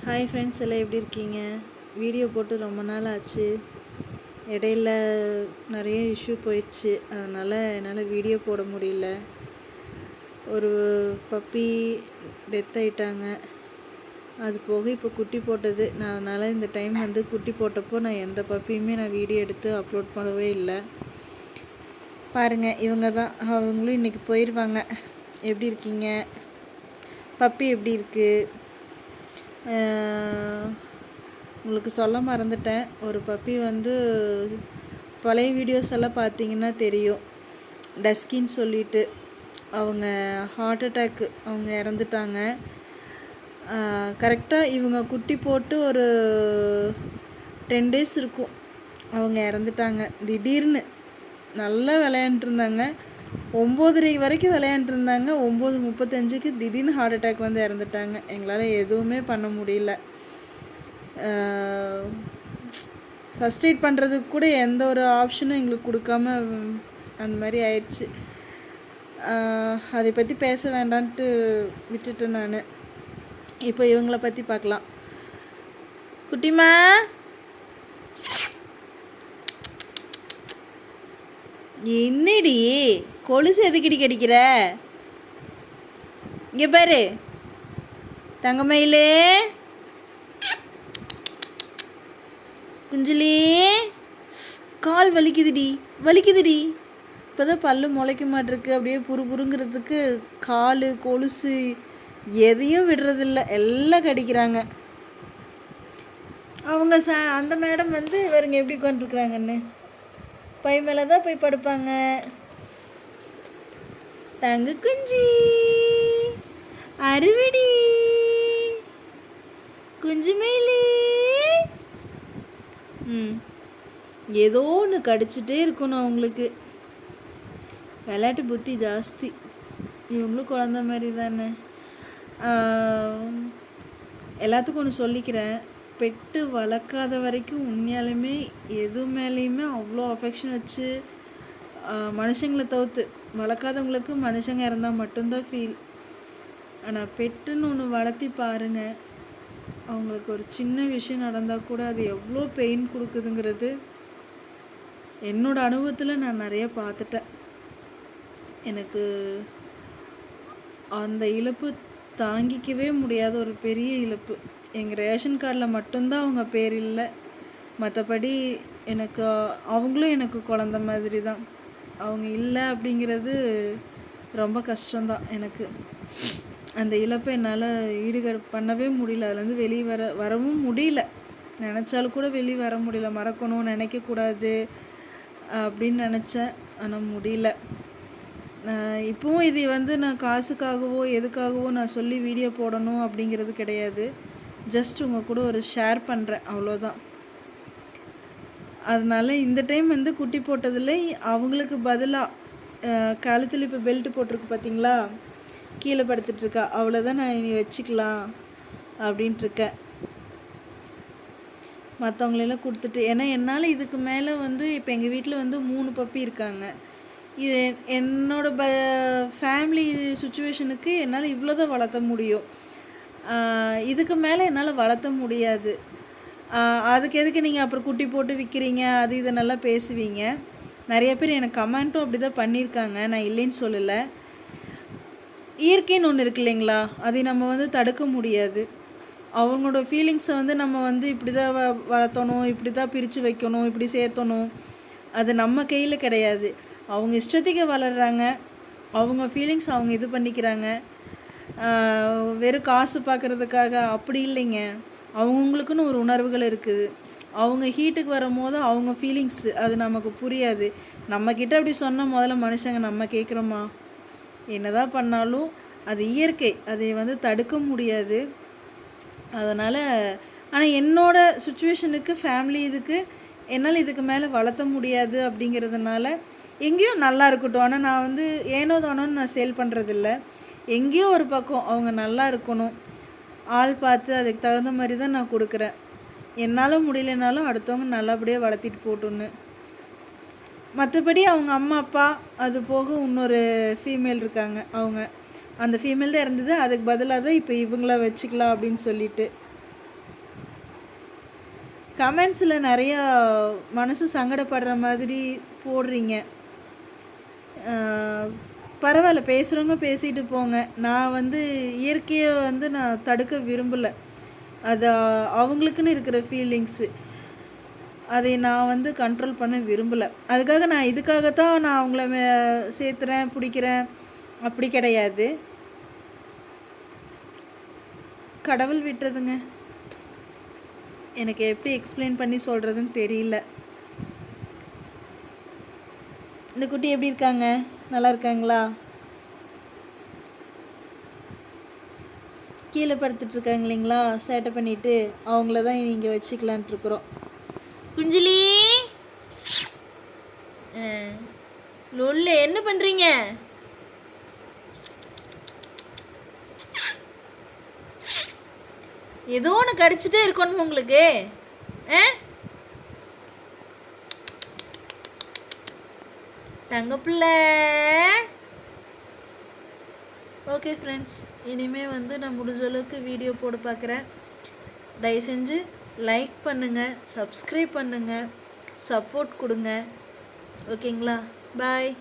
Hi friends, எல்லாம் எப்படி இருக்கீங்க? வீடியோ போட்டு ரொம்ப நாள் ஆச்சு. இடையில நிறைய இஷ்யூ போயிடுச்சு, அதனால் என்னால் வீடியோ போட முடியல. ஒரு பப்பி டெத் ஆகிட்டாங்க. அது போக இப்போ குட்டி போட்டது. நான் அதனால் இந்த டைம் குட்டி போட்டப்போ நான் எந்த பப்பியுமே வீடியோ எடுத்து அப்லோட் பண்ணவே இல்லை. பாருங்கள், இவங்க தான். அவங்களும் இன்றைக்கி போயிடுவாங்க. எப்படி இருக்கீங்க? பப்பி எப்படி இருக்குது? உங்களுக்கு சொல்ல மறந்துட்டேன். ஒரு பப்பி பழைய வீடியோஸ் எல்லாம் பார்த்தீங்கன்னா தெரியும். டஸ்கின்னு சொல்லிட்டு அவங்க ஹார்ட் அட்டாக்கு அவங்க இறந்துட்டாங்க. கரெக்டாக இவங்க குட்டி போட்டு ஒரு 10 days இருக்கும், அவங்க இறந்துட்டாங்க. திடீர்னு நல்லா விளையாண்டுருந்தாங்க. 9:30 வரைக்கும் விளையாண்டுருந்தாங்க. 9:35க்கு திடீர்னு ஹார்ட் அட்டாக் இறந்துட்டாங்க. எங்களால் எதுவுமே பண்ண முடியல. ஃபஸ்ட் எய்ட் பண்ணுறதுக்கு கூட எந்த ஒரு ஆப்ஷனும் எங்களுக்கு கொடுக்காம அந்த மாதிரி ஆயிடுச்சு. அதை பற்றி பேச வேண்டான்ட்டு விட்டுட்டேன் நான். இப்போ இவங்கள பற்றி பார்க்கலாம். குட்டிமா, என்னடி கொலுசு எதுக்கிடி கடிக்கிற? இங்கே பாரு தங்கமயிலே, குஞ்சலி, கால் வலிக்குதுடி வலிக்குதுடி. இப்போ தான் பல்லு முளைக்க மாட்டிருக்கு. அப்படியே புருங்கிறதுக்கு கால் கொலுசு எதையும் விடுறதில்ல, எல்லாம் கடிக்கிறாங்க. அவங்க அந்த மேடம் இவருங்க எப்படி உட்காந்துருக்குறாங்கன்னு பை மேலே தான் போய் படுப்பாங்க. தங்க குஞ்சி, அறுவடி குஞ்சு மயிலு. ஏதோ ஒன்று கடிச்சிட்டே இருக்கணும் அவங்களுக்கு. விளையாட்டு புத்தி ஜாஸ்தி. இவங்களும் குழந்த மாதிரி தானே. எல்லாத்துக்கும் ஒன்று சொல்லிக்கிறேன். பெட்டு வளர்க்காத வரைக்கும் உண்மையாலுமே எது மேலேயுமே அவ்வளோ அஃபெக்ஷன் வச்சு மனுஷங்களை தவிர்த்து வளர்க்காதவங்களுக்கு மனுஷங்க இருந்தால் மட்டும்தான் ஃபீல். ஆனால் பெட்டுன்னு ஒன்று வளர்த்தி பாருங்கள். அவங்களுக்கு ஒரு சின்ன விஷயம் நடந்தால் கூட அது எவ்வளோ பெயின் கொடுக்குதுங்கிறது என்னோடய அனுபவத்தில் நான் நிறைய பார்த்துட்டேன். எனக்கு அந்த இழப்பு தாங்கிக்கவே முடியாத ஒரு பெரிய இழப்பு. எங்கள் ரேஷன் கார்டில் மட்டும்தான் அவங்க பேர் இல்லை. மற்றபடி அவங்களும் எனக்கு குழந்த மாதிரி தான். அவங்க இல்லை அப்படிங்கிறது ரொம்ப கஷ்டம்தான் எனக்கு. அந்த இழப்பை என்னால் ஈடுகட பண்ணவே முடியல. அதுலேருந்து வெளியே வரவும் முடியல. நினச்சாலும் கூட வெளியே வர முடியல. மறக்கணும், நினைக்கக்கூடாது அப்படின்னு நினச்சேன், ஆனால் முடியல. இப்போவும் இது நான் காசுக்காகவோ எதுக்காகவோ நான் சொல்லி வீடியோ போடணும் அப்படிங்கிறது கிடையாது. ஜஸ்ட் உங்கள் கூட ஒரு ஷேர் பண்ணுறேன், அவ்வளோதான். அதனால் இந்த டைம் குட்டி போட்டதில் அவங்களுக்கு பதிலாக கழுத்தில் இப்போ பெல்ட் போட்டிருக்கு பார்த்தீங்களா, கீழே படுத்துட்ருக்கா. அவ்வளோதான் நான் இனி வச்சுக்கலாம் அப்படின்ட்டுருக்கேன். மற்றவங்களெல்லாம் கொடுத்துட்டு, ஏன்னா என்னால் இதுக்கு மேலே இப்போ எங்கள் வீட்டில் 3 பப்பி இருக்காங்க. இது என்னோட ஃபேமிலி சுச்சுவேஷனுக்கு என்னால் இவ்வளோ தான் வளர்த்த முடியும். இதுக்கு மேலே என்னால் வளர்த்த முடியாது. அதுக்கு எதுக்கு நீங்கள் அப்புறம் குட்டி போட்டு விற்கிறீங்க, அது இதை நல்லா பேசுவீங்க. நிறைய பேர் எனக்கு கமெண்ட்டும் அப்படி தான் பண்ணியிருக்காங்க, நான் இல்லைன்னு சொல்லலை. இயற்கைன்னு ஒன்று இருக்கு இல்லைங்களா, அதை நம்ம தடுக்க முடியாது. அவங்களோட ஃபீலிங்ஸை நம்ம இப்படி தான் வளர்த்தணும், இப்படி தான் பிரித்து வைக்கணும், இப்படி சேர்த்தணும், அது நம்ம கையில் கிடையாது. அவங்க இஷ்டத்துக்கு வளர்கிறாங்க. அவங்க ஃபீலிங்ஸ் அவங்க இது பண்ணிக்கிறாங்க. வெறும் காசு பார்க்குறதுக்காக அப்படி இல்லைங்க. அவங்கவுங்களுக்குன்னு ஒரு உணர்வுகள் இருக்குது. அவங்க ஹீட்டுக்கு வரும்போது அவங்க ஃபீலிங்ஸு அது நமக்கு புரியாது. நம்மக்கிட்ட அப்படி சொன்ன முதல்ல மனுஷங்க நம்ம கேட்குறோமா? என்னதான் பண்ணாலும் அது இயற்கை, அதை தடுக்க முடியாது. அதனால் ஆனால் என்னோடய சுச்சுவேஷனுக்கு ஃபேமிலி இதுக்கு என்னால் இதுக்கு மேலே வளர்த்த முடியாது. அப்படிங்கிறதுனால எங்கேயோ நல்லா இருக்கட்டும், ஆனால் நான் ஏனோ தானோன்னு நான் சேல் பண்ணுறதில்ல. எங்கேயோ ஒரு பக்கம் அவங்க நல்லா இருக்கணும், ஆள் பார்த்து அதுக்கு தகுந்த மாதிரி தான் நான் கொடுக்குறேன். என்னால் முடியலனாலும் அடுத்தவங்க நல்லபடியாக வளர்த்திட்டு போட்டுன்னு. மற்றபடி அவங்க அம்மா அப்பா அது போக இன்னொரு ஃபீமேல் இருக்காங்க. அவங்க அந்த ஃபீமேல் தான் இருந்தது. அதுக்கு பதிலாக தான் இப்போ இவங்கள வச்சுக்கலாம் அப்படின்னு சொல்லிட்டு கமெண்ட்ஸில் நிறையா மனசு சங்கடப்படுற மாதிரி போடுறீங்க. பரவாயில்ல, பேசுகிறவங்க பேசிட்டு போங்க. நான் வந்து இயற்கையை வந்து நான் தடுக்க விரும்பலை. அது அவங்களுக்குன்னு இருக்கிற ஃபீலிங்ஸு. அதை நான் வந்து கண்ட்ரோல் பண்ண விரும்பலை. அதுக்காக நான் இதுக்காகத்தான் நான் அவங்கள சேர்த்துறேன், பிடிக்கிறேன் அப்படி கிடையாது. கடவுள் விட்டுறதுங்க. எனக்கு எப்படி எக்ஸ்பிளைன் பண்ணி சொல்கிறதுன்னு தெரியல. இந்த குட்டி எப்படி இருக்காங்க? நல்லா இருக்காங்களா? கீழே படுத்துட்டு இருக்காங்க இல்லைங்களா, சேட்டை பண்ணிட்டு. அவங்கள தான் இங்கே வச்சுக்கலான்ட்டு இருக்கிறோம். குஞ்சிலி லொல்ல என்ன பண்ணுறீங்க? ஏதோ ஒன்று கடிச்சிட்டே இருக்கணும் உங்களுக்கு. தங்க பிள்ளை. ஓகே ஃப்ரெண்ட்ஸ், இனிமேல் வந்து நான் முடிஞ்ச அளவுக்கு வீடியோ போட பார்க்குறேன். தயவு செஞ்சு லைக் பண்ணுங்கள், சப்ஸ்கிரைப் பண்ணுங்கள், சப்போர்ட் கொடுங்க. ஓகேங்களா? பாய்.